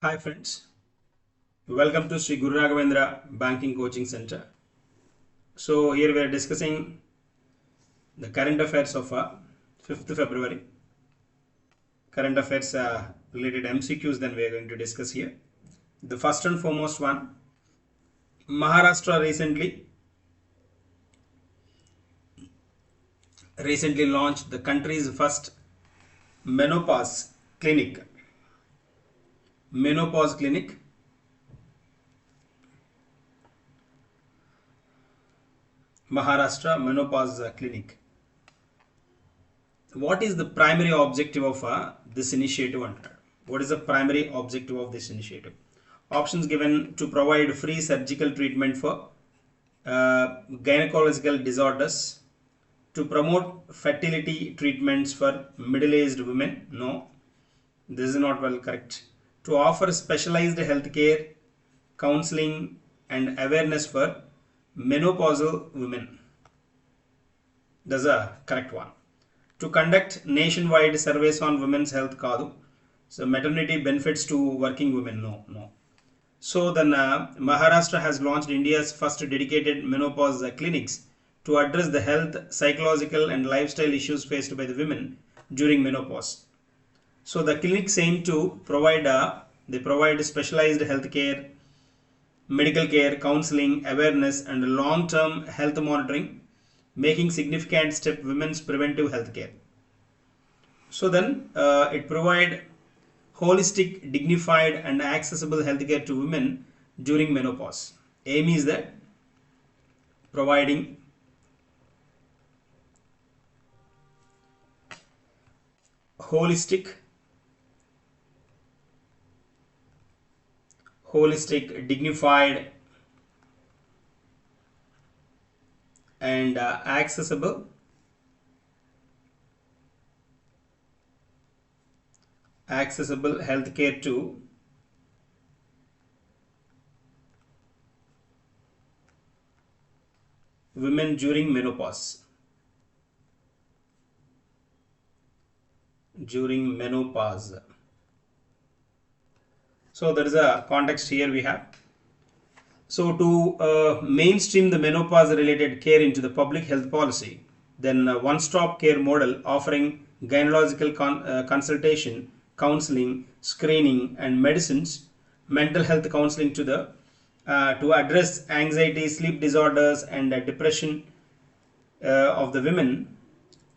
Hi friends, welcome to Sri Guru Raghavendra Banking Coaching Center. So here we are discussing the current affairs of 5th February. Current affairs related MCQs then we are going to discuss here. The first and foremost one, Maharashtra recently launched the country's first menopause clinic. Menopause clinic. Maharashtra Menopause Clinic. What is the primary objective of this initiative? What is the primary objective of this initiative? Options given: to provide free surgical treatment for gynecological disorders, to promote fertility treatments for middle-aged women. No, this is not well correct. To offer specialized healthcare, counseling and awareness for menopausal women. That's a correct one. To conduct nationwide surveys on women's health kaadu. So maternity benefits to working women. No. So then Maharashtra has launched India's first dedicated menopause clinics to address the health, psychological and lifestyle issues faced by the women during menopause. So the clinics aim to provide specialized health care, medical care, counseling, awareness and long-term health monitoring, making significant step women's preventive health care. So then it provide holistic, dignified and accessible healthcare to women during menopause. Aim is that providing holistic, dignified and accessible healthcare to women during menopause. So there is a context here we have. So to mainstream the menopause related care into the public health policy, then one-stop care model offering gynecological consultation, counseling, screening and medicines, mental health counseling to address anxiety, sleep disorders and depression of the women,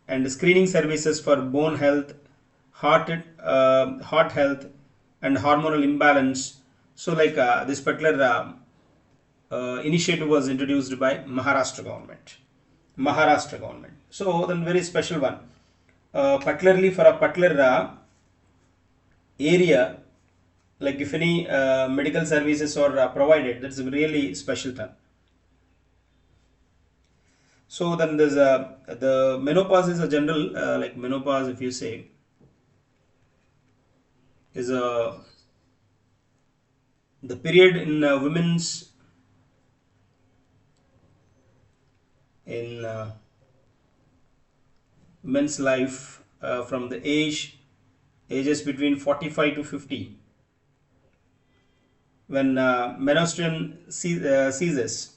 and screening services for bone health, heart health and hormonal imbalance. So like this particular initiative was introduced by Maharashtra government. So then very special one, particularly for a particular area, like if any medical services are provided, that's a really special term. So then there's the menopause is a general like menopause, if you say, is the period in men's life from the ages between 45 to 50, when menstruation ceases.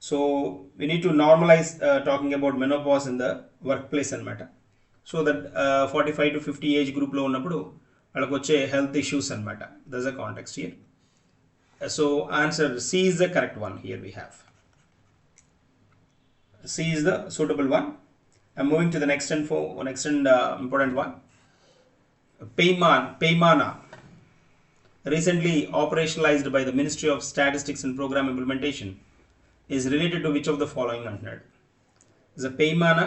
So we need to normalize talking about menopause in the workplace and matter. So that 45 to 50 age group లో ఉన్నప్పుడు వాళ్ళకి వచ్చే health issues and matter. There's a context here. So answer C is the correct one. Here we have C is the suitable one. I'm moving to the next important one. Paimana, recently operationalized by the Ministry of Statistics and Program Implementation, is related to which of the following? The Paimana,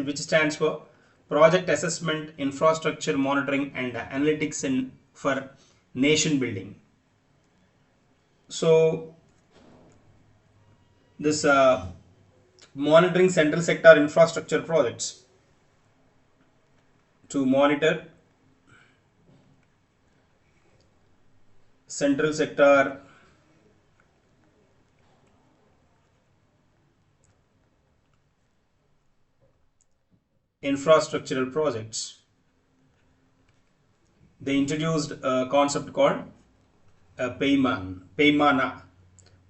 which stands for Project Assessment, Infrastructure Monitoring and Analytics for Nation Building. So this monitoring central sector infrastructure projects to monitor central sector infrastructural projects they introduced a concept called Paimana,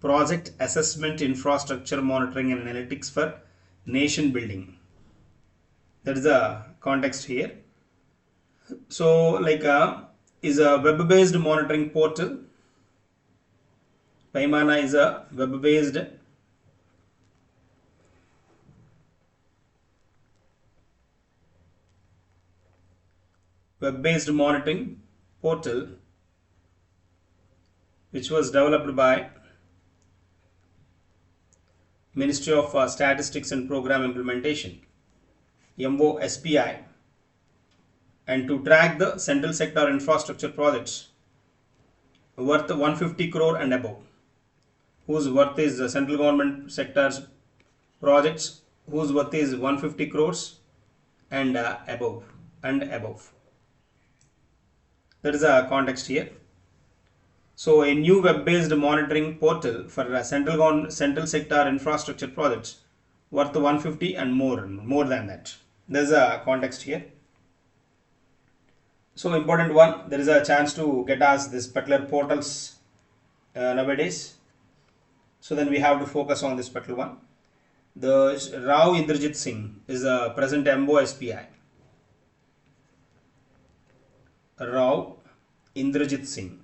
Project Assessment Infrastructure Monitoring and Analytics for Nation Building. That is the context here. So is a web-based monitoring portal. Paimana is a web-based monitoring portal which was developed by Ministry of Statistics and Program Implementation, MOSPI, and to track the central sector infrastructure projects worth 150 crore and above, whose worth is the central government sector's projects whose worth is 150 crores and above. That is the context here. So a new web-based monitoring portal for central sector infrastructure projects worth 150 and more than that. There is a context here. So important one, there is a chance to get us this particular portals nowadays. So then we have to focus on this particular one. The Rao Indrajit Singh is the present MOSPI. Rao Indrajit Singh.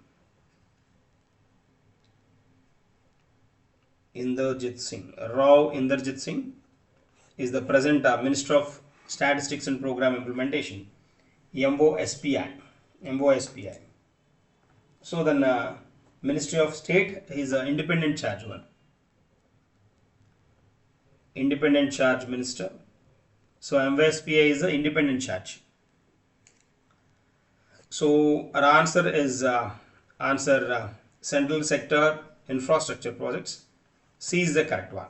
Rao Indrajit Singh is the present Minister of Statistics and Program Implementation, MOSPI. So then Ministry of State is an independent charge one. Independent charge minister. So MOSPI is the independent charge. So our answer is central sector infrastructure projects. C is the correct one.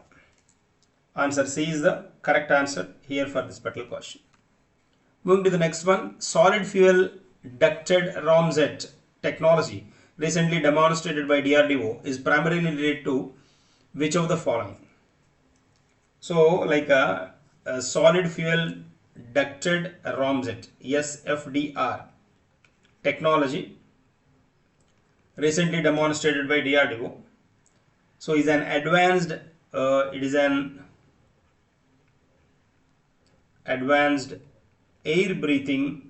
Answer C is the correct answer here for this particular question. Moving to the next one, solid fuel ducted ramjet technology recently demonstrated by DRDO is primarily related to which of the following? So a solid fuel ducted ramjet, SFDR technology recently demonstrated by DRDO. So is an advanced air breathing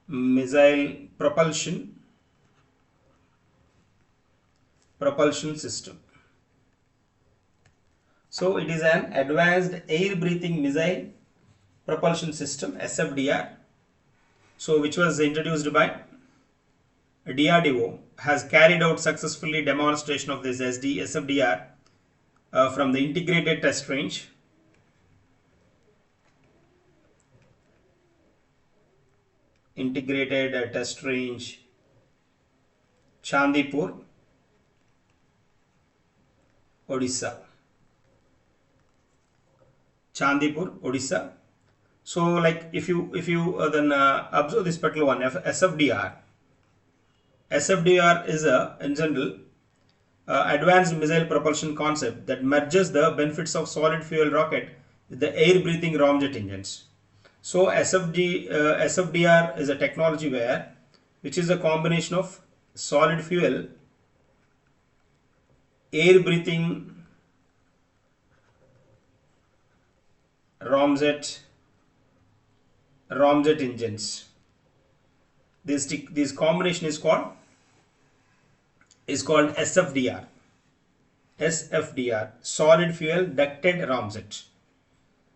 missile propulsion system. So it is an advanced air breathing missile propulsion system, SFDR. So which was introduced by DRDO, has carried out successfully demonstration of this SFDR from the integrated test range Chandipur, Odisha. So if you then observe this particular one, SFDR is in general advanced missile propulsion concept that merges the benefits of solid fuel rocket with the air breathing ramjet engines. So SFDR is a technology which is a combination of solid fuel, air breathing ramjet engines. This combination is called SFDR, solid fuel ducted ramjet.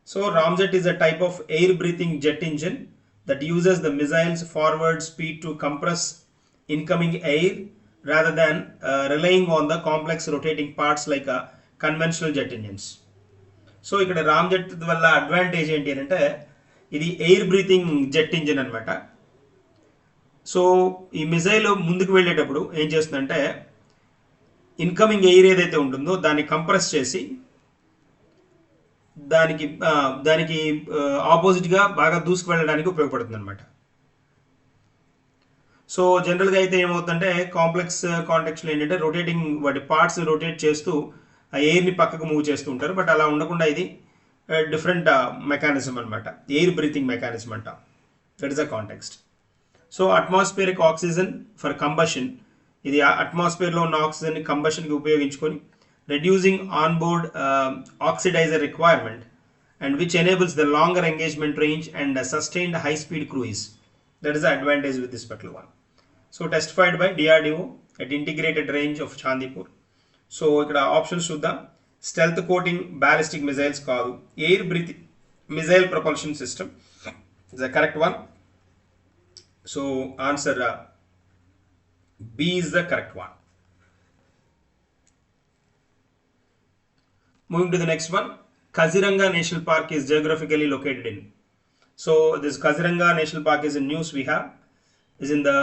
So ramjet is a type of air breathing jet engine that uses the missile's forward speed to compress incoming air rather than relying on the complex rotating parts like conventional jet engines. So ikkada ramjet valla advantage enti ante idi air breathing jet engine anamata. So ఈ missile ముందుకు వెళ్ళేటప్పుడు ఏం చేస్తుందంటే incoming air ఏదైతే ఉంటుందో దాన్ని compress చేసి దానికి ఆపోజిట్గా బాగా దూసుకు వెళ్ళడానికి ఉపయోగపడుతుంది అనమాట. సో జనరల్గా అయితే ఏమవుతుందంటే కాంప్లెక్స్ కాంటెక్స్లో ఏంటంటే రొటేటింగ్ వాటి పార్ట్స్ రొటేట్ చేస్తూ ఆ ఎయిర్ని పక్కకు మూవ్ చేస్తూ ఉంటారు. బట్ అలా ఉండకుండా ఇది different mechanism anamata, air breathing mechanism anta. That is the context. So atmospheric oxygen for combustion, ఇది atmosphere లో ఉన్న oxygen ని combustion కి ఉపయోగించుకొని reducing onboard oxidizer requirement, and which enables the longer engagement range and sustained high speed cruise. That is the advantage with this particular one. So testified by DRDO at integrated range of Chandipur. So ikkada options చూద్దాం. Stealth coating ballistic missiles కాదు, air breathing missile propulsion system is the correct one. So answer B is the correct one. Moving to the next one, Kaziranga National Park is geographically located in. So this Kaziranga National Park is in news we have, is in the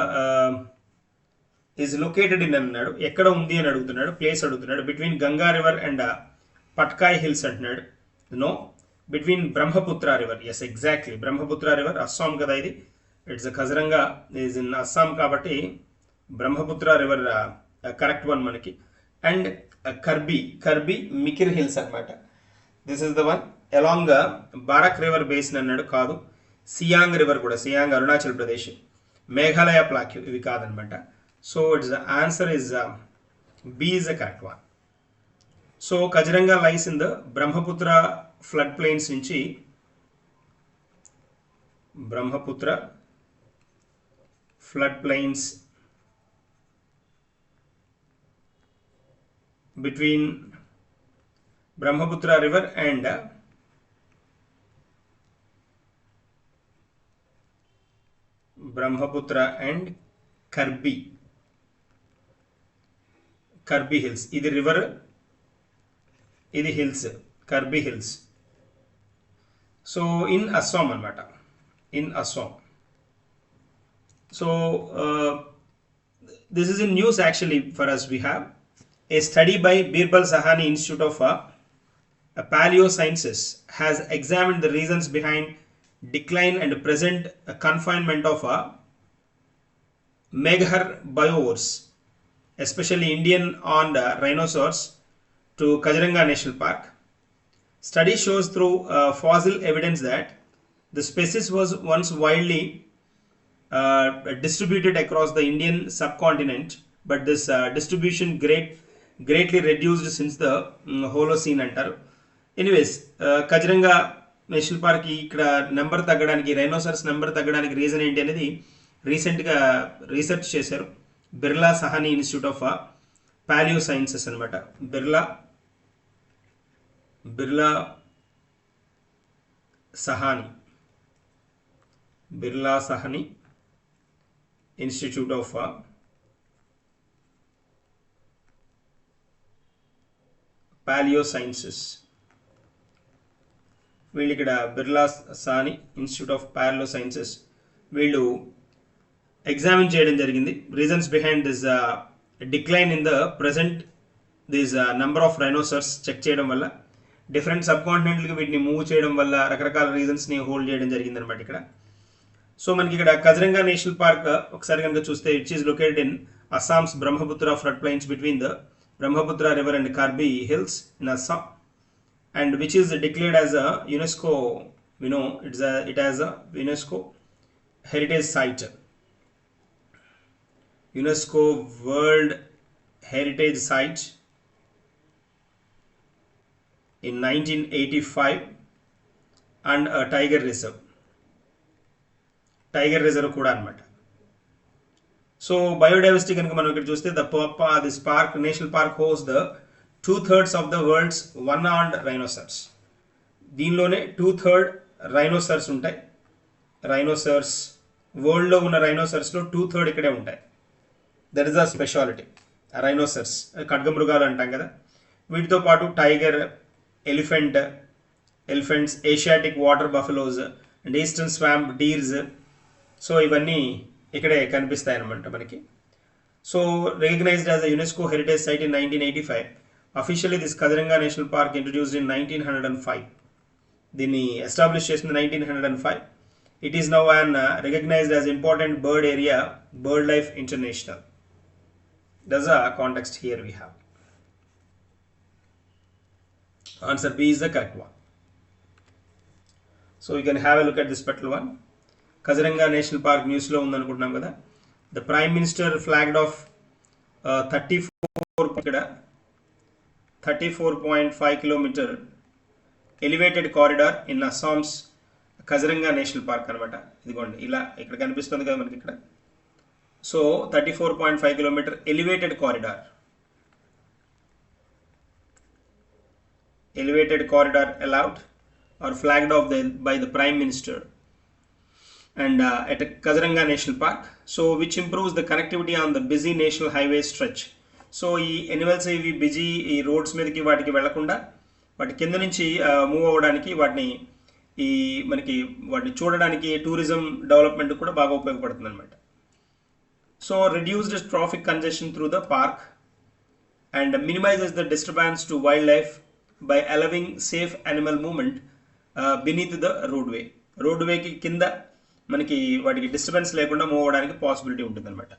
is located in అన్నాడు, ఎక్కడ ఉంది అని అడుగుతున్నాడు, place అడుగుతున్నాడు. Between Ganga river and Patkai hills అంటున్నాడు. No, between Brahmaputra river. Yes, exactly Brahmaputra river, Assam కదా ఇది. It's Kaziranga is in Assam కాబట్టి బ్రహ్మపుత్ర రివర్ కరెక్ట్ వన్ మనకి. అండ్ కర్బీ మికిర్ హిల్స్ అనమాట. This is the one. Along Barak river basin అన్నాడు, కాదు. సియాంగ్ రివర్ కూడా, సియాంగ్ అరుణాచల్ ప్రదేశ్. మేఘాలయ ప్లాక్యూ, ఇవి కాదనమాట. So it's the answer is B is the correct one. So Kaziranga lies in the Brahmaputra floodplains నుంచి Brahmaputra floodplains between Brahmaputra river and Brahmaputra and Karbi hills. ఇది river, ఇది hills, Karbi hills. So in Assam anamata, in Assam. So this is in news actually for us. We have a study by Birbal Sahani Institute of Paleosciences has examined the reasons behind decline and present confinement of Meghar biovores, especially Indian horned rhinoceros, to Kaziranga National Park. Study shows through fossil evidence that the species was once widely distributed across the Indian subcontinent, but this distribution greatly reduced since the Holocene antaru. Anyways, Kaziranga National Park ఇక్కడ number తగ్గడానికి, rhinoceros number తగ్గడానికి reason ఏంటి అనేది రీసెంట్గా research చేశారు Birla Sahni institute of palaeosciences అనమాట. Birla Sahni institute of palaeosciences. వీళ్ళు ఇక్కడ Birla Sahni institute of palaeosciences వీళ్ళు ఎగ్జామిన్ చేయడం జరిగింది. Reasons behind this decline in the present this number of rhinoceros check చేయడం వల్ల, డిఫరెంట్ సబ్ కాంటినెంట్లకి వీటిని మూవ్ చేయడం వల్ల రకరకాల రీజన్స్ని హోల్డ్ చేయడం జరిగింది అనమాట ఇక్కడ. సో మనకి ఇక్కడ కజిరంగా నేషనల్ పార్క్ ఒకసారి కనుక చూస్తే, it is located in Assam's Brahmaputra flood plains between the Brahmaputra river and Karbi hills in Assam, and which is declared as a UNESCO, it has a UNESCO heritage site, UNESCO World Heritage Site in 1985, and a tiger reserve kuda anamata. So biodiversity kanaka manam ikkada chuste, this park, national park, hosts the 2/3 of the world's one-horned rhinoceros. దీనిలోనే 2/3 rhinoceros ఉంటాయి. Rhinoceros వరల్డ్లో ఉన్న రైనోసర్స్లో 2/3 ఇక్కడే ఉంటాయి. That is the speciality. Rhinoceros ఖడ్గమృగాలు అంటాం కదా, వీటితో పాటు tiger, elephants, Asiatic water buffaloes and eastern swamp deers. So ఇవన్నీ ఇక్కడే కనిపిస్తాయి అన్నమాట మనకి. So recognised as a UNESCO heritage site in 1985. Officially this Kaziranga National Park introduced in 1905. దీన్ని ఎస్టాబ్లిష్ చేసింది 1905. It is now an recognized as important bird area, BirdLife International. That's a context here we have. Answer B is the correct one. So you can have a look at this particular one. Kaziranga National Park news lo undanukuntunnam kada. The Prime Minister flagged off 34.5 kilometer elevated corridor in Assam's Kaziranga National Park anamata. Idigondi ila ikkada kanipistundi kada manaki ikkada. So 34.5 kilometer elevated corridor allowed or flagged off by the Prime Minister and at Kaziranga National Park, so which improves the connectivity on the busy national highway stretch. So ఈ animals ఇవి busy ఈ roads మీదకి వాటికి వెళ్లకుండా వాటి కింద నుంచి move అవ్వడానికి వాటిని చూడడానికి టూరిజం డెవలప్మెంట్ కూడా బాగా ఉపయోగపడుతుంది అన్నమాట. So reduced traffic congestion through the park and minimizes the disturbance to wildlife by allowing safe animal movement beneath the roadway. Roadway కి కింద మనకి వాటికి డిస్టర్బెన్స్ లేకుండా మూవ్ అవ్వడానికి పాసిబిలిటీ ఉంటుంది అనమాట.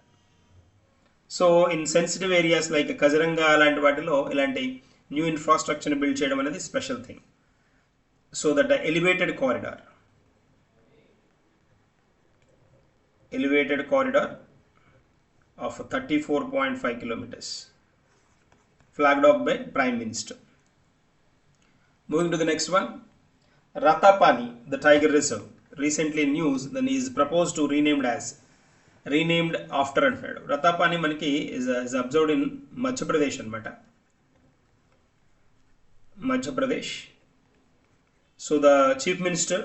So in sensitive areas like Kaziranga అలాంటి వాటిలో ఇలాంటి న్యూ ఇన్ఫ్రాస్ట్రక్చర్ని బిల్డ్ చేయడం అనేది special thing. So that elevated corridor of 34.5 kilometers flagged off by Prime Minister. Moving to the next one, Ratapani, the tiger reserve, recently news then is proposed to renamed after another. Ratapani manaki is observed in Madhya Pradesh anamata. Madhya Pradesh. So the Chief Minister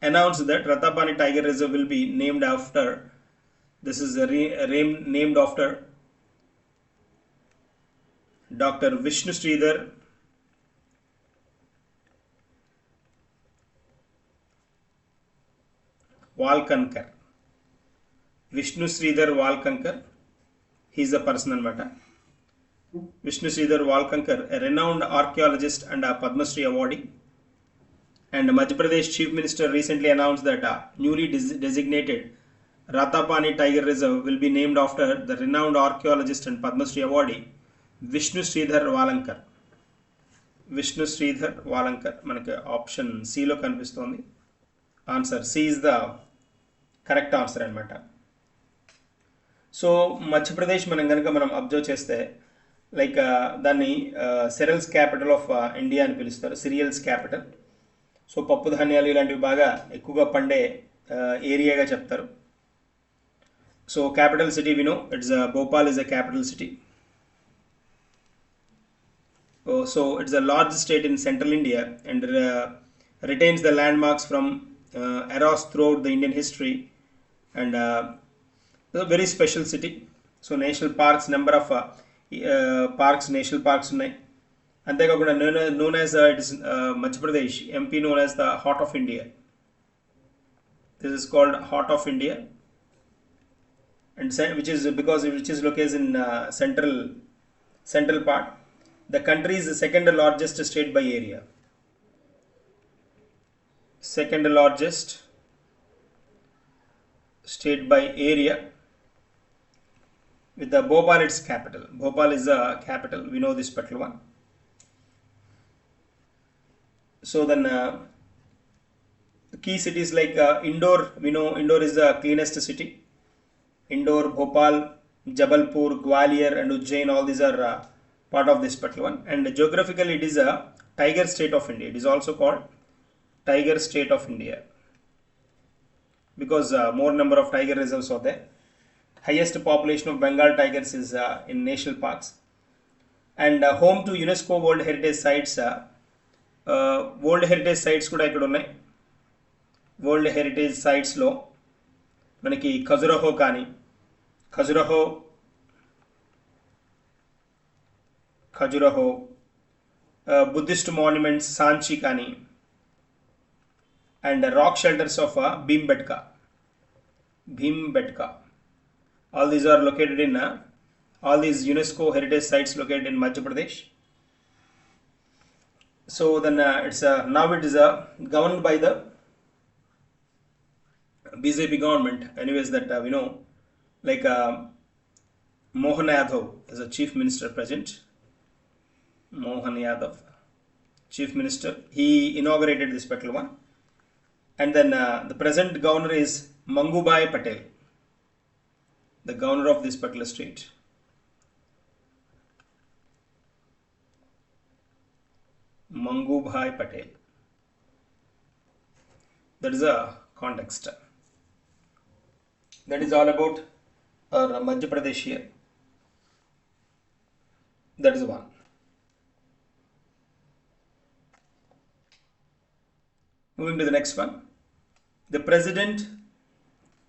announced that Ratapani tiger reserve will be named after. This is named after Dr. Vishnu Sridhar Walkankar. Vishnu Sridhar Walkankar, he is a person anamata. Vishnu Sridhar Walkankar, a renowned archaeologist and a Padma Shri awardee. And Madhya Pradesh Chief Minister recently announced that newly designated Ratapani Tiger Reserve will be named after the renowned archaeologist and Padma Shri awardee Vishnu Sridhar Walkankar. Vishnu Sridhar Walkankar manaki option C lo kanipistundi. Answer C is the correct answer anamata. So Madhya Pradesh మనం observe చేస్తే like దాన్ని cereals capital of India అని పిలుస్తారు. cereals capital. So పప్పు ధాన్యాలు ఇలాంటివి బాగా ఎక్కువగా పండే ఏరియాగా చెప్తారు. So capital city we know it's Bhopal is a capital city. So it's a large state in central India and retains the landmarks from eras throughout the Indian history and it's a very special city. So national parks, number of national parks ఉన్నాయి. అంతేకాకుండా known as it is Madhya Pradesh MP known as the Heart of India. This is called Heart of India. And which is located in central part. The country is the second largest state by area. Second largest state by area with the Bhopal its capital. Bhopal is the capital. We know this particular one. So then the key cities like Indore. We know Indore is the cleanest city. Indore, Bhopal, Jabalpur, Gwalior and Ujjain, all these are part of this particular one. And geographically it is a tiger state of India. It is also called tiger state of India because more number of tiger reserves are there. Highest population of Bengal tigers is in national parks. And home to UNESCO World Heritage Sites. World Heritage Sites kuda ikkada unnai. World Heritage Sites lo మనకి Khajuraho Buddhist monuments Sanchi కానీ and rock shelters of Bhimbetka. All these are located in all these UNESCO heritage sites located in Madhya Pradesh. So then now it is governed by the BJP government. Anyways, that we know, like Mohan Yadav is a chief minister present. Mohan Yadav, chief minister, he inaugurated this particular one. And then the present governor is Mangubhai Patel, the governor of this particular state. Mangubhai Patel. That is a context. That is all about our Madhya Pradesh here. That is one. Moving to the next one. The president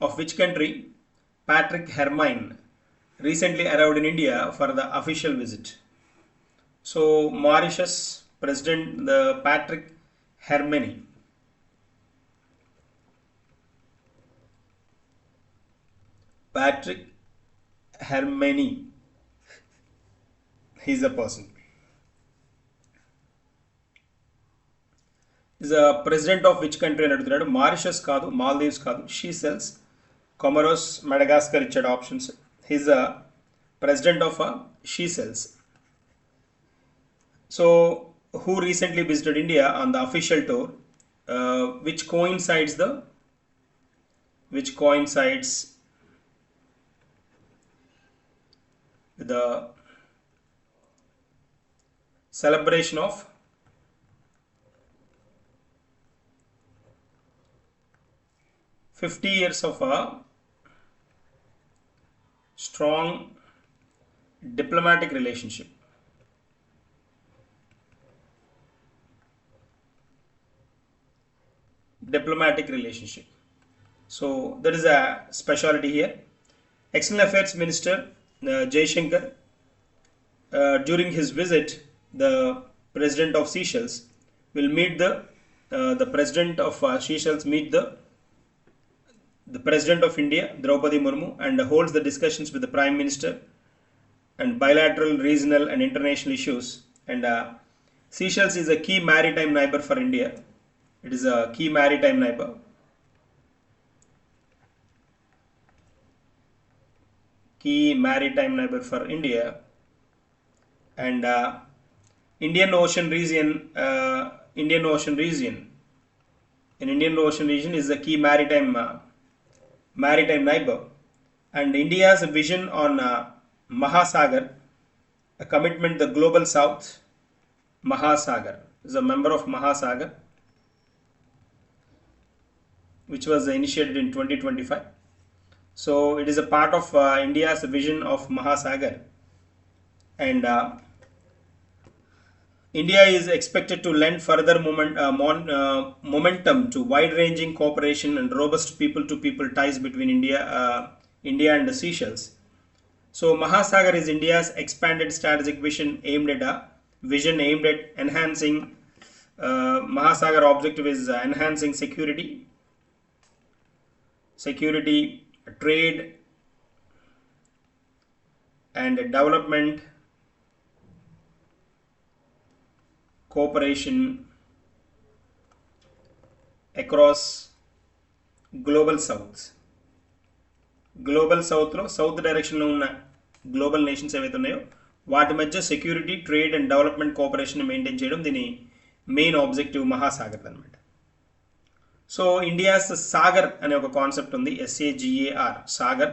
of which country, Patrick Hermine, recently arrived in India for the official visit. So Mauritius President, the Patrick Hermine. Patrick Hermine. He is a person. Is a president of which country? Mauritius kaadu, Maldives kaadu, Seychelles, Comoros, Madagascar ichchadu options. He is a president of Seychelles. So who recently visited India on the official tour, which coincides with the celebration of $50 years of a strong diplomatic relationship. So there is a specialty here. External Affairs Minister Jaishankar, during his visit, the President of Seychelles will meet the President of Seychelles meet the President of India, Draupadi Murmu, and holds the discussions with the Prime Minister and bilateral, regional and international issues. And Seychelles is a key maritime neighbor for India. It is a key maritime neighbor. For India. And Indian Ocean region is a key maritime neighbor. And India's vision on Mahasagar, a commitment to the global south. Mahasagar is a member of Mahasagar, which was initiated in 2025. So it is a part of India's vision of Mahasagar. And India is expected to lend further momentum to wide-ranging cooperation and robust people-to-people ties between India and the Seychelles. So Mahasagar is India's expanded strategic vision aimed at enhancing. Mahasagar objective is enhancing security, trade, and development cooperation across global south. Global south lo south direction lo unna global nations evaithe unnayo vaati madhya security, trade and development cooperation maintain cheyadam dini main objective Mahasagar anamata. So India's Sagar ane oka concept undi, SAGAR, Sagar.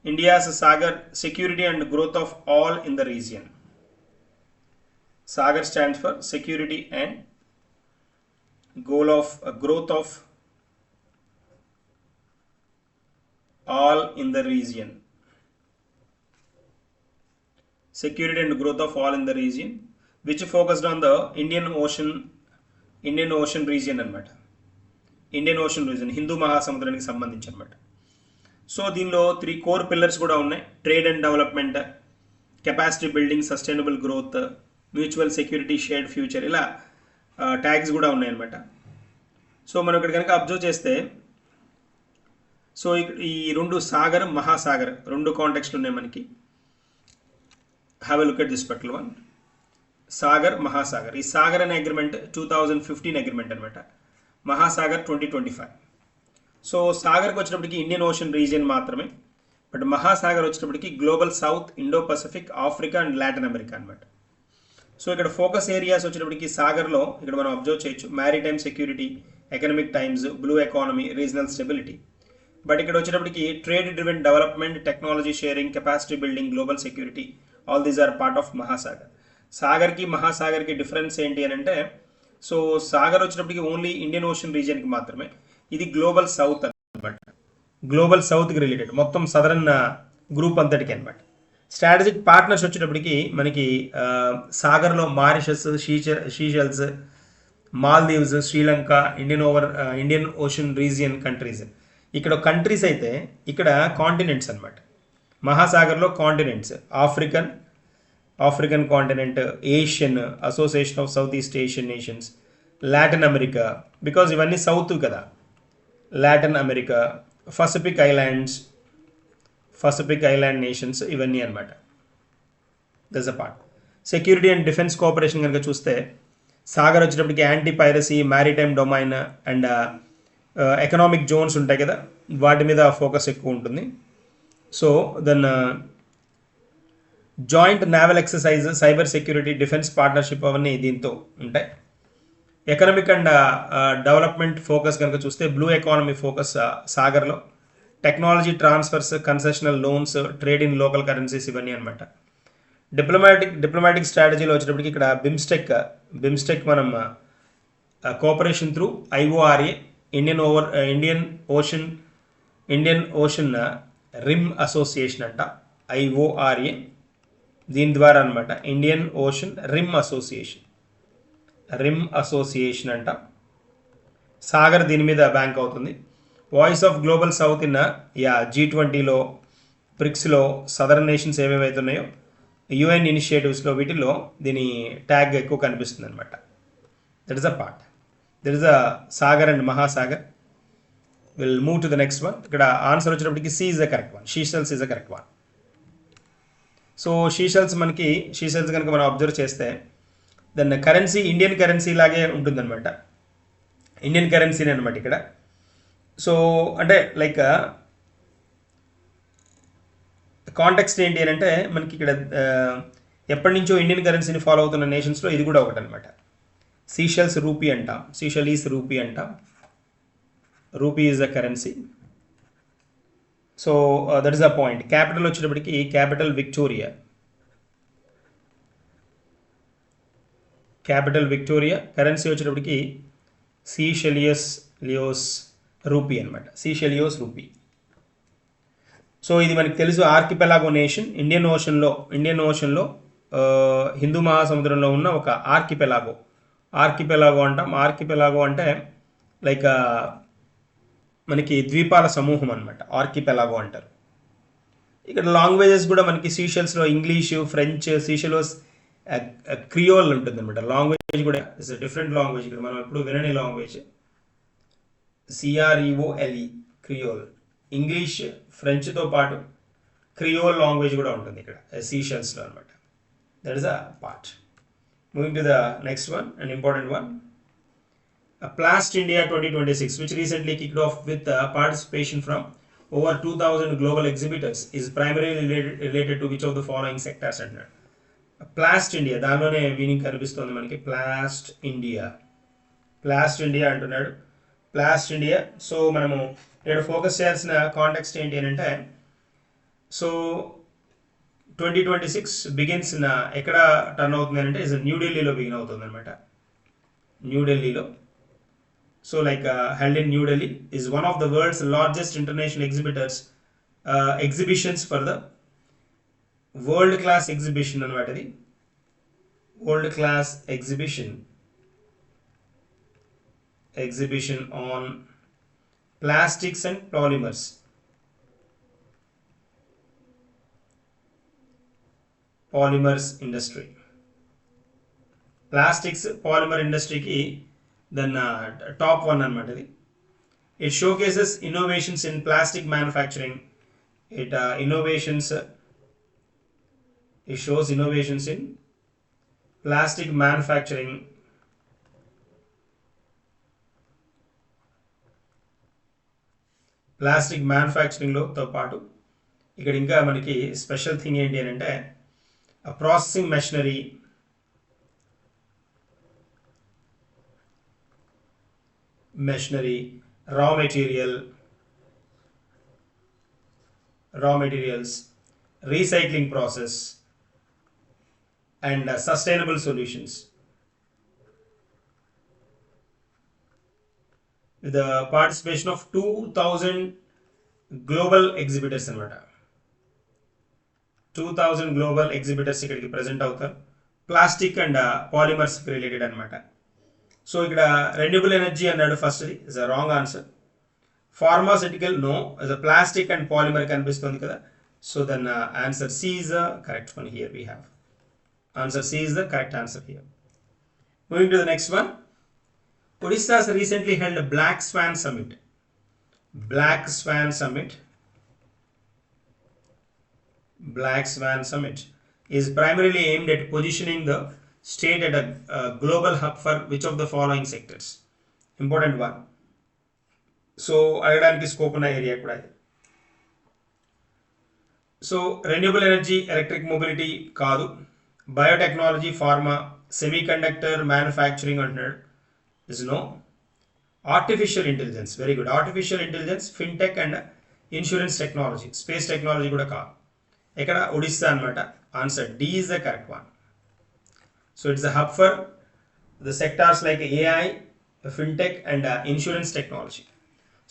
India's Sagar, security and growth of all in the region. Sagar stands for security and goal of growth of all in the region. Security and growth of all in the region, which focused on the Indian Ocean region anamata. Indian Ocean region, Hindu Mahasamudraniki sambandhinchi anamata. So దీనిలో 3 core pillars కూడా ఉన్నాయి. Trade and development, capacity building, sustainable growth, mutual security, shared future, ఇలా tags కూడా ఉన్నాయన్నమాట. So మనం ఇక్కడ కనుక observe చేస్తే, సో ఈ రెండు సాగర్, మహాసాగర్ రెండు కాంటెక్స్ట్లు ఉన్నాయి మనకి. Have a look at this particular one. Sagar, Mahasagar. ఈ సాగర్ అనే అగ్రిమెంట్ 2015 అగ్రిమెంట్ అనమాట. మహాసాగర్ 2025. సో సాగర్కి వచ్చేటప్పటికి ఇండియన్ ఓషన్ రీజియన్ మాత్రమే, బట్ మహాసాగర్ వచ్చేటప్పటికి global south, Indo Pacific, Africa and Latin America అనమాట. సో ఇక్కడ ఫోకస్ ఏరియాస్ వచ్చేటప్పటికి సాగర్లో ఇక్కడ మనం అబ్జర్వ్ చేయొచ్చు, maritime security, economic times, blue economy, regional stability. But ఇక్కడ వచ్చేటప్పటికి trade driven development, technology sharing, capacity building, global security, all these are part of Mahasagar. సాగర్కి మహాసాగర్కి డిఫరెన్స్ ఏంటి అని అంటే, సో సాగర్ వచ్చేటప్పటికి ఓన్లీ ఇండియన్ ఓషన్ రీజియన్కి మాత్రమే, ఇది గ్లోబల్ సౌత్ అనమాట, గ్లోబల్ సౌత్కి రిలేటెడ్ మొత్తం సదరన్ గ్రూప్ అంతటికి అనమాట. స్ట్రాటజిక్ పార్ట్నర్స్ వచ్చేటప్పటికి మనకి సాగర్లో Mauritius, Seychelles, Maldives, Sri Lanka, Indian ocean region countries. ఇక్కడ కంట్రీస్ అయితే ఇక్కడ కాంటినెంట్స్ అనమాట. మహాసాగర్లో continents African continent, Asian, association of south east Asian nations, Latin America, because ఇవన్నీ సౌత్ కదా, Latin America, Pacific island nations, ఇవన్నీ అనమాట. That's a part. Security and defence cooperation కనుక చూస్తే సాగర్ వచ్చేటప్పటికి anti piracy, maritime domain and economic zones ఉంటాయి కదా, వాటి మీద ఫోకస్ ఎక్కువ ఉంటుంది. So then joint naval exercise, cyber security, defence partnership అవన్నీ దీంతో ఉంటాయి. ఎకనామిక్ అండ్ డెవలప్మెంట్ ఫోకస్ కనుక చూస్తే బ్లూ ఎకానమీ ఫోకస్ సాగర్లో, technology transfers, concessional loans, trade in local currencies, ఇవన్నీ అనమాట. డిప్లొమాటిక్ స్ట్రాటజీలో వచ్చేటప్పటికి ఇక్కడ బిమ్స్టెక్ మనం cooperation through IORA, Indian Ocean Rim Association అంట, IORA, దీని ద్వారా అనమాట. ఇండియన్ ఓషన్ రిమ్ అసోసియేషన్ అంట. సాగర్ దీని మీద బ్యాంక్ అవుతుంది. Voice of global south in G20లో, బ్రిక్స్లో సదరన్ నేషన్స్ ఏవేవైతే ఉన్నాయో, UN ఇనిషియేటివ్స్లో, వీటిల్లో దీని ట్యాగ్ ఎక్కువ కనిపిస్తుంది అనమాట. That is a part. That is a Sagar and Mahasagar. Will move to the next one. ఇక్కడ ఆన్సర్ వచ్చేటప్పటికి C is the correct one. Seashells is the correct one. So seashells కనుక మనం అబ్జర్వ్ చేస్తే దాన్ని కరెన్సీ ఇండియన్ కరెన్సీ లాగే ఉంటుందన్నమాట. Indian కరెన్సీనే అనమాట ఇక్కడ. సో అంటే లైక్ కాంటెక్స్ట్ ఏంటి అని అంటే, మనకి ఇక్కడ ఎప్పటి నుంచో ఇండియన్ కరెన్సీని ఫాలో అవుతున్న నేషన్స్లో ఇది కూడా ఒకటి అనమాట. సీషెల్స్ రూపీ అంటాం, సీషెలీస్ రూపీ అంటాం. Rupee is the currency. So that is the point. Capital వచ్చేటప్పటికి క్యాపిటల్ విక్టోరియా. కరెన్సీ వచ్చేటప్పటికి సీషెలియోస్ రూపీ అనమాట. సీషెలియోస్ రూపీ. సో ఇది మనకి తెలుసు ఆర్కిపెలాగో నేషన్. ఇండియన్ ఓషన్లో హిందూ మహాసముద్రంలో ఉన్న ఒక ఆర్కిపెలాగో అంటాం. ఆర్కిపెలాగో అంటే లైక్ మనకి ద్వీపాల సమూహం అనమాట, ఆర్కిపెలాగో అంటారు. ఇక్కడ లాంగ్వేజెస్ కూడా మనకి సీషెల్స్లో ఇంగ్లీషు, ఫ్రెంచ్, సీషెలోస్ క్రియోల్ ఉంటుంది అనమాట. లాంగ్వేజ్ కూడా ఇట్స్ డిఫరెంట్ లాంగ్వేజ్. ఇక్కడ మనం ఎప్పుడు వినని లాంగ్వేజ్ CREOLE, క్రియోల్. ఇంగ్లీష్, ఫ్రెంచ్తో పాటు క్రియోల్ లాంగ్వేజ్ కూడా ఉంటుంది ఇక్కడ సీషెల్స్లో అనమాట. That is a part. Moving to the next one, an important one. Plastindia 2026, which recently kicked off with participation from over 2,000 global exhibitors, is primarily related to which of the following sectors? Plastindia, దానిలోనే meaning కనిపిస్తుంది మనకి. Plastindia అంటున్నాడు. Plastindia. So మనము ఇక్కడ focus చేయాల్సిన context ఏంటి అని అంటే, సో 2026 బిగిన్స్ ఎక్కడ టర్న్ అవుతుంది అంటే న్యూఢిల్లీలో బిగిన్ అవుతుంది అనమాట. న్యూఢిల్లీలో. So like held in New Delhi, is one of the world's largest international exhibitions for the world class exhibition అనమాట. ఇది world class exhibition on plastics and polymers industry. Plastics polymer industry ki then top one అనమాట ఇది. It showcases innovations in plastic manufacturing. It shows innovations in plastic manufacturing, లోతో పాటు ఇక్కడ ఇంకా మనకి special thing ఏంటి అని అంటే processing machinery, machinery, raw materials, recycling process, and sustainable solutions. With the participation of 2000 global exhibitors అనమాట. 2000 global exhibitors ఇక్కడికి present అవుతారు. ప్లాస్టిక్ అండ్ పాలిమర్స్ రిలేటెడ్ అనమాట. సో ఇక్కడ రెన్యూబుల్ ఎనర్జీ అన్నాడు first, is a wrong answer. Pharmaceutical no, is a plastic and polymer కనిపిస్తుంది కదా. So then answer C is the correct one. Here we have answer C is the correct answer here. Moving to the next one. Odisha has recently held a Black Swan Summit. Black Swan Summit. Black Swan Summit is primarily aimed at positioning the state at a global hub for which of the following sectors? Important one. So, అడగడానికి scope ఉన్న area కూడా ఇది. So renewable energy, electric mobility కాదు. Biotechnology, pharma, semiconductor manufacturing అంటున్నాడు. Is no. Artificial intelligence, very good. Artificial intelligence, fintech and insurance technology, space technology kuda ka. Ekkada Odisha anamata. Answer D is the correct one. So it's a hub for the sectors like AI, fintech and insurance technology.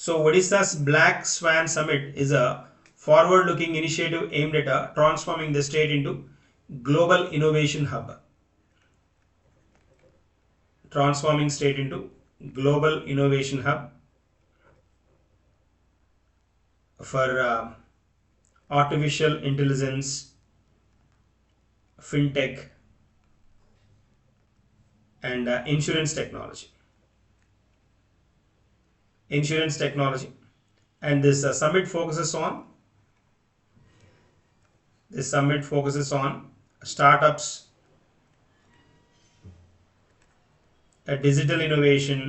So Odisha's Black Swan Summit is a forward-looking initiative aimed at transforming the state into global innovation hub. Transforming state into global innovation hub for artificial intelligence, fintech and insurance technology. And this summit focuses on startups, digital innovation,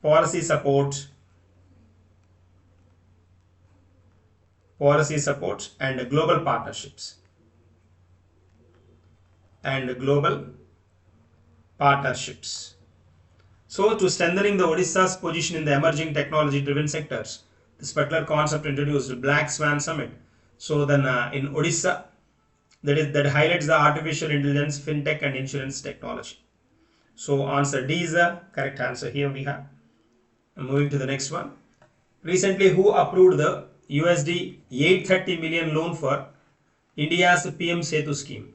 policy support and global partnerships. So to strengthening the Odisha's position in the emerging technology driven sectors, this particular concept introduced Black Swan Summit. So then in Odisha, that highlights the artificial intelligence, fintech and insurance technology. So answer D is the correct answer. Here we have. Moving to the next one. Recently, who approved the USD 830 million loan for India's PM-Setu scheme?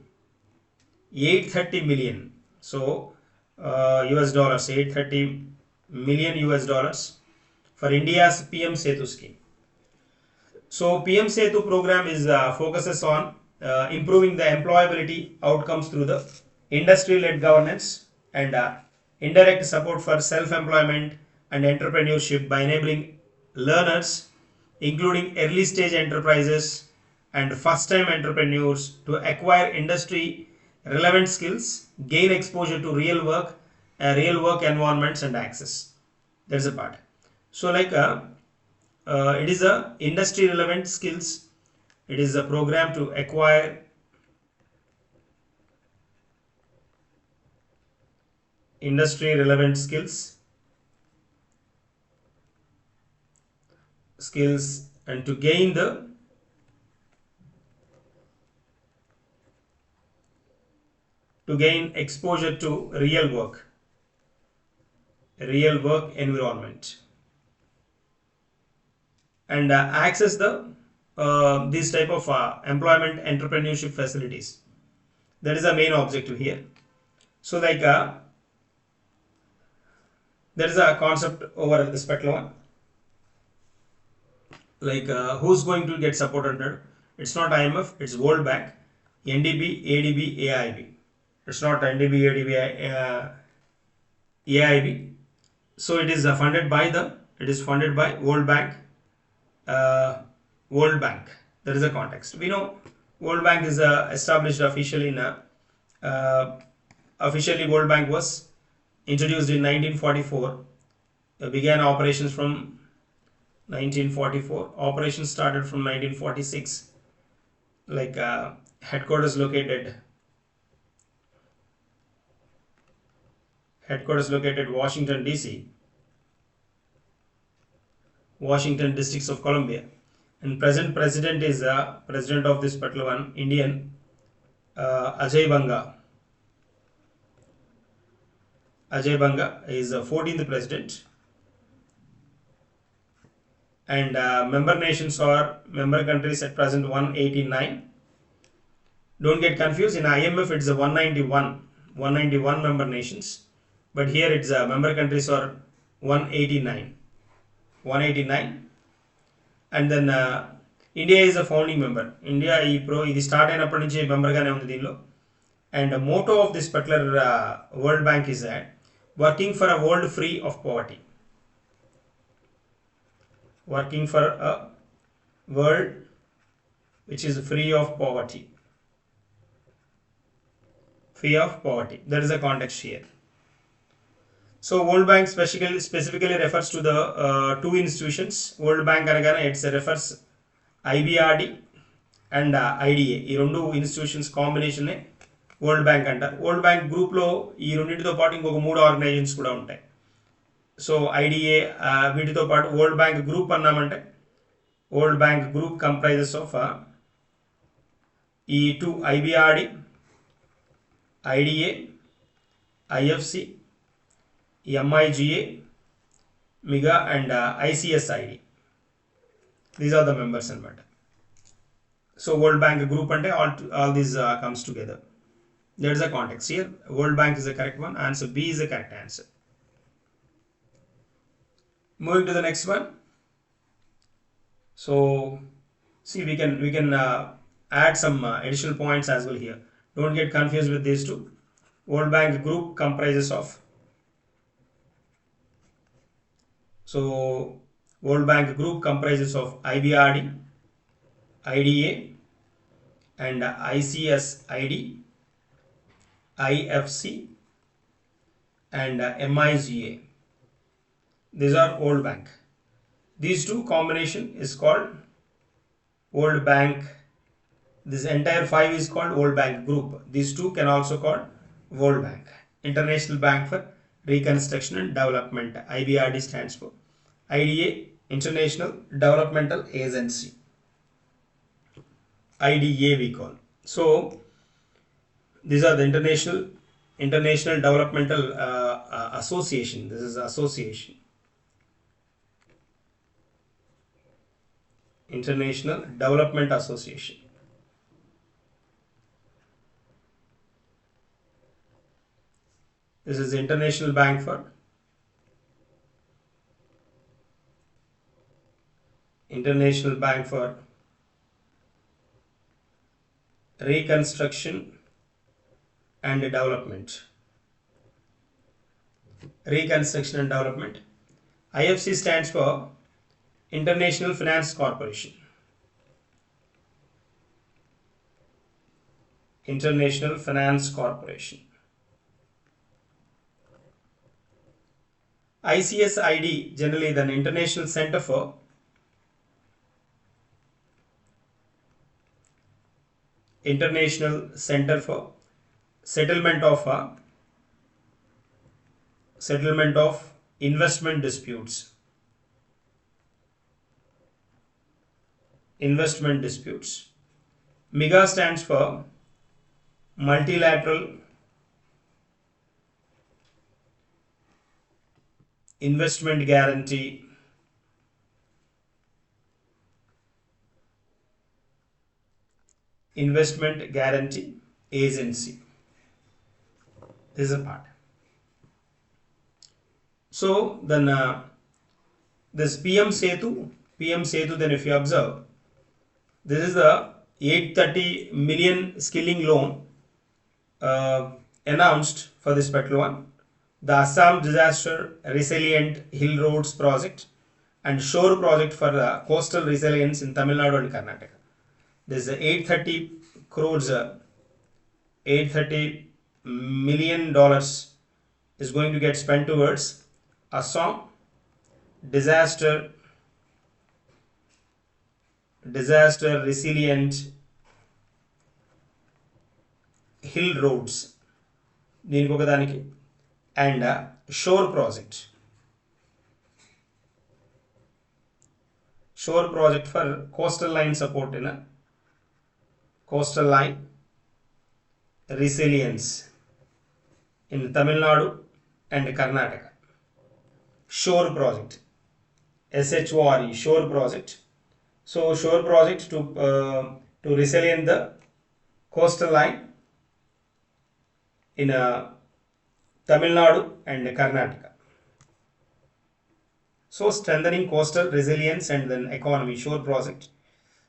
830 million. So US dollars, 830 million US dollars for India's PM-Setu scheme. So PM-Setu program is focuses on improving the employability outcomes through the industry-led governance and indirect support for self-employment and entrepreneurship by enabling learners, including early-stage enterprises and first-time entrepreneurs, to acquire industry-relevant skills, gain exposure to real work environments and access. There's a part. So like it is a industry relevant skills. It is a program to acquire industry relevant skills and to gain exposure to real work environment and access these type of employment entrepreneurship facilities. That is the main objective here. So like there is a concept over this particular one, like who's going to get support under? It's not IMF, it's World Bank, NDB, ADB, AIB. It's not NDB, ADB, AIB. So it is funded by World Bank. There is a context. We know World Bank is established officially officially World Bank was introduced in 1944. Began operations from 1944. Operations started from 1946. Like headquarters located Headquarters located Washington DC, Washington District of Columbia. And present president is the president of this particular one, Indian, Ajay Banga. Ajay Banga is the 14th president. And member nations or member countries at present 189. Don't get confused, in IMF it's a 191 member nations, but here it's member countries are 189. And then India is a founding member. India ఇది start అయినప్పటి నుంచి మెంబర్గానే ఉంది దీనిలో. And the motto of this particular World Bank is that working for a world free of poverty. Working for a world which is free of poverty. Free of poverty. That is the context here. So World Bank specifically refers to the two institutions. World Bank anagane it refers IBRD and IDA. ఈ రెండు institutions combination world bank అంటారు. World bank గ్రూప్లో ఈ రెండింటితో పాటు ఇంకొక 3 organisations కూడా ఉంటాయి. సో ఐడిఏ వీటితో పాటు వరల్డ్ బ్యాంక్ గ్రూప్ అన్నామంటే world bank group comprises of ఈ 2 IBRD, IDA, IFC, MIGA, MIGA and ICSID. These are the members anamata. So World Bank group ante all these comes together. There is a context here. World Bank is the correct one. Answer B is the correct answer. Moving to the next one. So see we can add some additional points as well here. Don't get confused with these two. World Bank group comprises of World Bank group comprises of IBRD, IDA and ICSID, IFC and MIGA. These are World Bank. These two combination is called World Bank. This entire 5 is called World Bank group. These two can also called World Bank. International Bank for Reconstruction and Development. IBRD stands for. IDA, International Developmental Agency. IDA we call. So these are the International Developmental Association. This is association. International Development Association. This is the International Bank for Reconstruction and Development. Reconstruction and Development. IFC stands for International Finance Corporation. International Finance Corporation. ICSID generally the International Center for Settlement of Investment Disputes. MIGA stands for Multilateral Investment Guarantee Agency. This is a part. So then this PM-Setu, then if you observe, this is the 830 million skilling loan announced for this particular one. The Assam Disaster Resilient Hill Roads Project and Shore Project for Coastal Resilience in Tamil Nadu and Karnataka. This is 830 crores, $830 million is going to get spent towards Assam Disaster Resilient Hill Roads. దీనికి ఒకదానికి and shore project. Shore project for coastal line support in a coastal line resilience in Tamil Nadu and Karnataka. Shore project, SHORE, shore project. So shore project to resilient the coastal line in Tamil Nadu and Karnataka. So strengthening coastal resilience and then economy, shore project.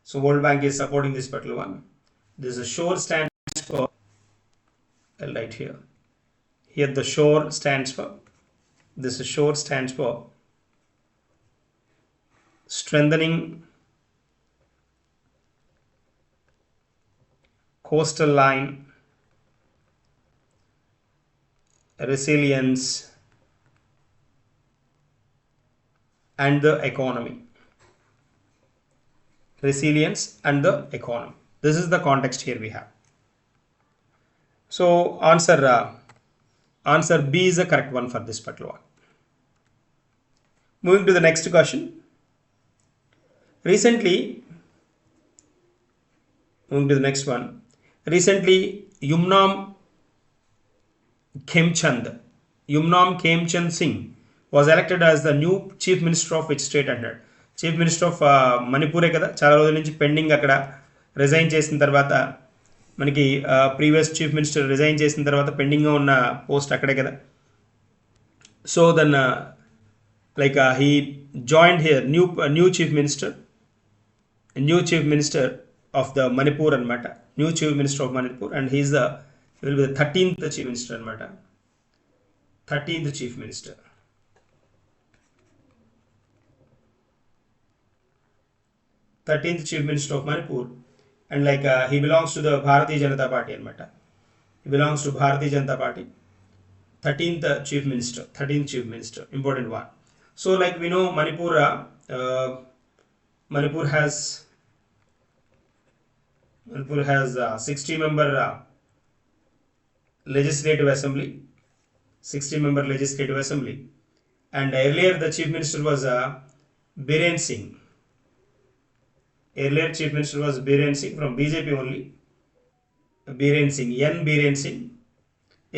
So World Bank is supporting this particular one. This is shore stands for, I'll write here. Here the shore stands for, this is shore stands for strengthening coastal line resilience and the economy. Resilience and the economy. This is the context here we have. So answer B is the correct one for this particular one. Moving to the next question. Recently, moving to the next one. Recently, Yumnam Khemchand Singh was elected as the new Chief Minister of which state under? Chief Minister of Manipur kada చాలా రోజుల నుంచి pending అక్కడ resign చేసిన తర్వాత మనకి previous chief minister resign చేసిన తర్వాత పెండింగ్గా ఉన్న పోస్ట్ అక్కడే కదా. So then like he joined here new chief minister of the Manipur అనమాట. New chief minister of Manipur and he is the will be the 13th chief minister అనమాట. 13th chief minister. 13th Chief Minister of Manipur, and like he belongs to the Bharatiya Janata Party anamata. He belongs to Bharatiya Janata Party. 13th Chief Minister, important one. So like we know Manipur has 60-member legislative assembly. 60-member legislative assembly, and earlier the Chief Minister was Biren Singh. Earlier Chief Minister was Biren Singh from BJP only. Biren Singh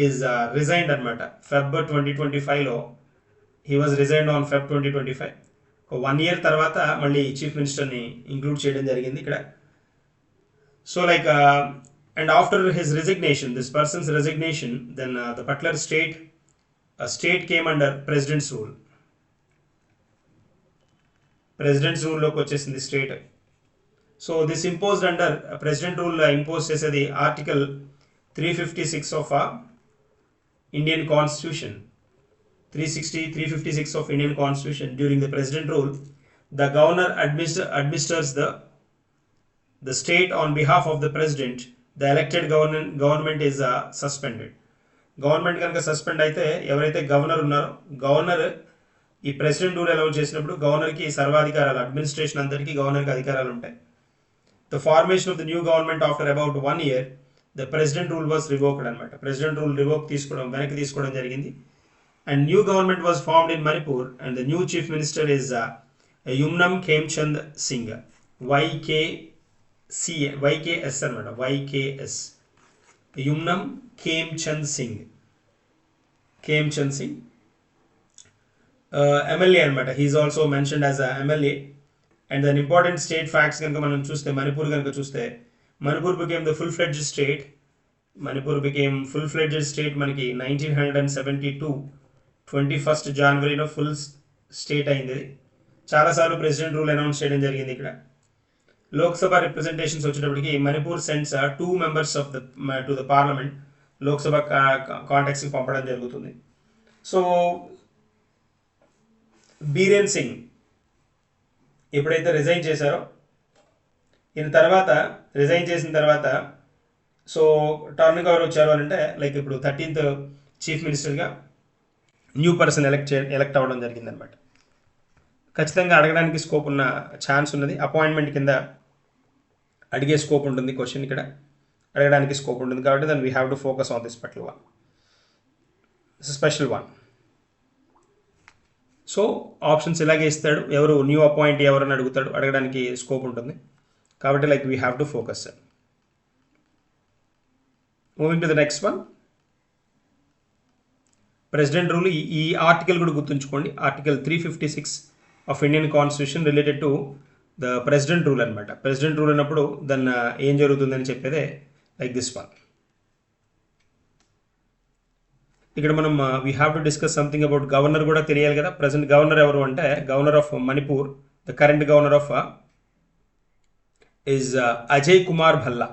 is resigned anamata. Feb 2025 lo he was resigned on Feb 2025. 1 year tarvata malli Chief Minister ni include cheyadam jarigindi ikkada. So like and after his resignation, this person's resignation, then the particular state came under President's rule. President's rule loki vachesindi state. So this imposed under President rule imposed as the Article 356 of Indian Constitution. 356 of Indian Constitution. During the President rule, the governor administers the state on behalf of the President. The elected government is suspended. Government kanaka suspend aithe evaraithe governor unnaro governor ee president rule allow chesinappudu governor ki sarvadhikaralu administration andariki governor ki adhikaralu untayi. The formation of the new government after about 1 year, the president rule was revoked anamata. President rule revoked venaki teeskodam jarigindi, and new government was formed in Manipur, and the new chief minister is Yumnam Khemchand Singh. YKS anamata. YKS. Yumnam Khemchand Singh. MLA anamata. He is also mentioned as a MLA. And then important state facts kanaka manam chuste Manipur kanaka chuste, Manipur became the full-fledged state. Maniki 1972 21st January no full state ayindi. Chaala saalu president rule announce cheyadam jarigindi ikkada. Lok Sabha representations vachetapudiki Manipur sends 2 members of the to the parliament. Lok Sabha context ki పంపడం జరుగుతుంది. So Biren Singh ఎప్పుడైతే resign చేశారో resign చేసిన తర్వాత so turn ఎవరు వచ్చారు అని అంటే లైక్ ఇప్పుడు 13th చీఫ్ మినిస్టర్గా న్యూ పర్సన్ ఎలక్ట్ అవ్వడం జరిగిందనమాట. ఖచ్చితంగా అడగడానికి స్కోప్ ఉన్న ఛాన్స్ ఉన్నది. అపాయింట్మెంట్ కింద అడిగే స్కోప్ ఉంటుంది. క్వశ్చన్ ఇక్కడ అడగడానికి స్కోప్ ఉంటుంది కాబట్టి then we have to focus on this particular one. This is a special one. So options ఇలాగే ఇస్తాడు. ఎవరు న్యూ అపాయింట్ ఎవరని అడుగుతాడు, అడగడానికి స్కోప్ ఉంటుంది కాబట్టి like we have to focus. Moving to the next one, president rule. ఈ article కూడా గుర్తుంచుకోండి, article 356 of Indian constitution related to the president rule అనమాట. ప్రెసిడెంట్ రూల్ అన్నప్పుడు దాన్ని ఏం జరుగుతుందని చెప్పేదే లైక్ దిస్ వన్. ఇక్కడ మనం we have to discuss something about governor కూడా తెలియాలి కదా. ప్రజెంట్ గవర్నర్ ఎవరు అంటే governor of Manipur, the current governor of is Ajay Kumar Bhalla.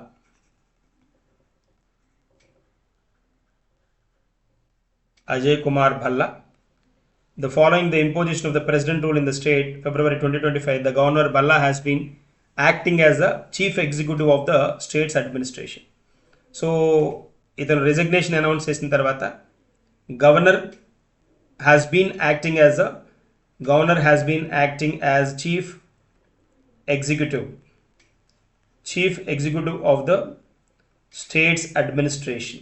Ajay Kumar Bhalla. The following the imposition of the president rule in the state, February 2025, the governor Bhalla has been acting as the chief executive of the state's administration. So, ఇతను resignation announce చేసిన తర్వాత governor has been acting as chief executive of the state's administration.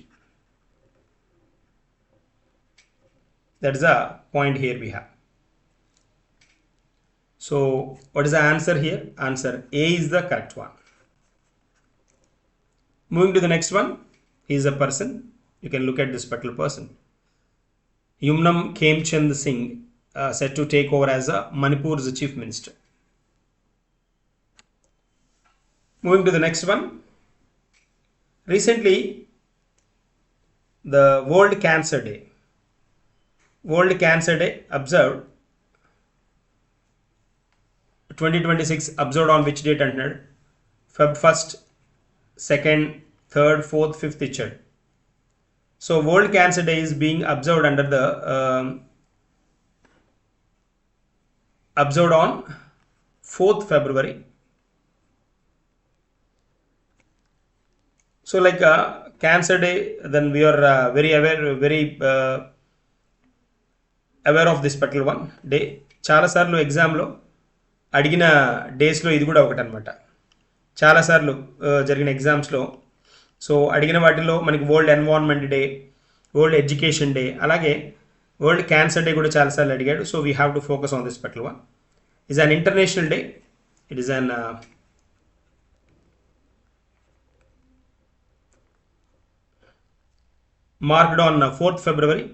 That is the point here we have. So what is the answer here? Answer A is the correct one. Moving to the next one, he is a person. You can look at this particular person. Yumnam Khemchand Singh set to take over as a Manipur's chief minister. Moving to the next one. Recently, the World Cancer Day observed 2026 observed on which date అంటున్నాడు? Feb 1st, 2nd, 3rd, 4th, 5th ఇచ్చాడు. So World Cancer Day is being observed under the observed on 4th February. So like Cancer Day, then we are very aware of this particular one day. చాలా సార్లు ఎగ్జామ్లో అడిగిన డేస్లో ఇది కూడా ఒకటి అనమాట. చాలాసార్లు జరిగిన ఎగ్జామ్స్లో సో అడిగిన వాటిలో మనకి world environment day, world education day, అలాగే వరల్డ్ క్యాన్సర్ డే కూడా చాలాసార్లు అడిగాడు. So we have to focus on this particular one. Is an international day. It is an marked on 4th February.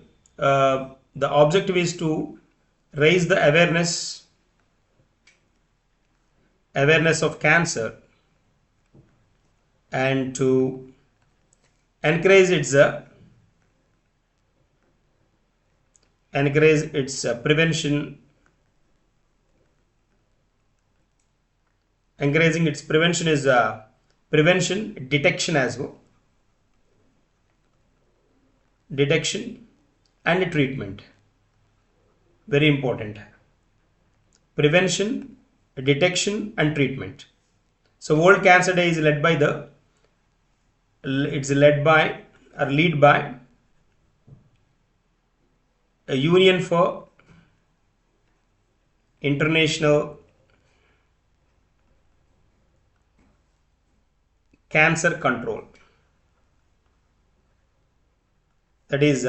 The objective is to raise the awareness of cancer and to encourage its prevention. Encouraging its prevention is prevention, detection as well. Detection and treatment. Very important. Prevention, detection and treatment. So World Cancer Day is led by a Union for International Cancer Control. That is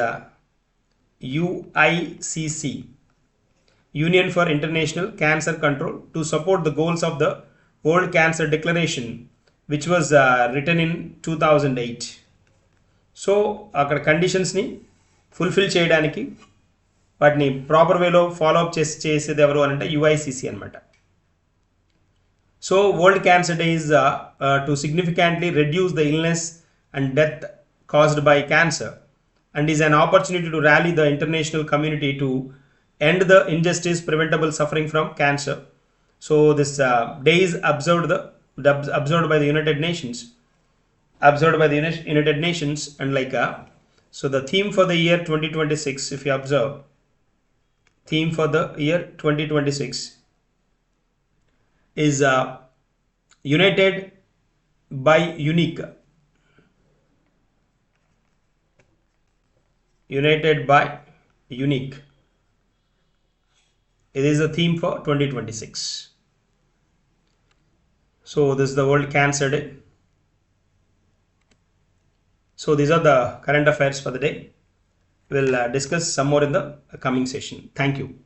UICC, Union for International Cancer Control, to support the goals of the World Cancer Declaration, which was written in 2008. So అక్కడ కండిషన్స్ని fulfil చేయడానికి వాటిని proper వేలో follow up చేసేది ఎవరు అని అంటే యుఐసిసి అనమాట. So world cancer day is to significantly reduce the illness and death caused by cancer, and is an opportunity to rally the international community to end the injustice, preventable suffering from cancer. So this day is observed by the United Nations, and like so the theme for the year 2026, if you observe, theme for the year 2026 is united by unique. United by unique. It is a theme for 2026. So this is the World Cancer Day. So these are the current affairs for the day. We'll discuss some more in the coming session. Thank you.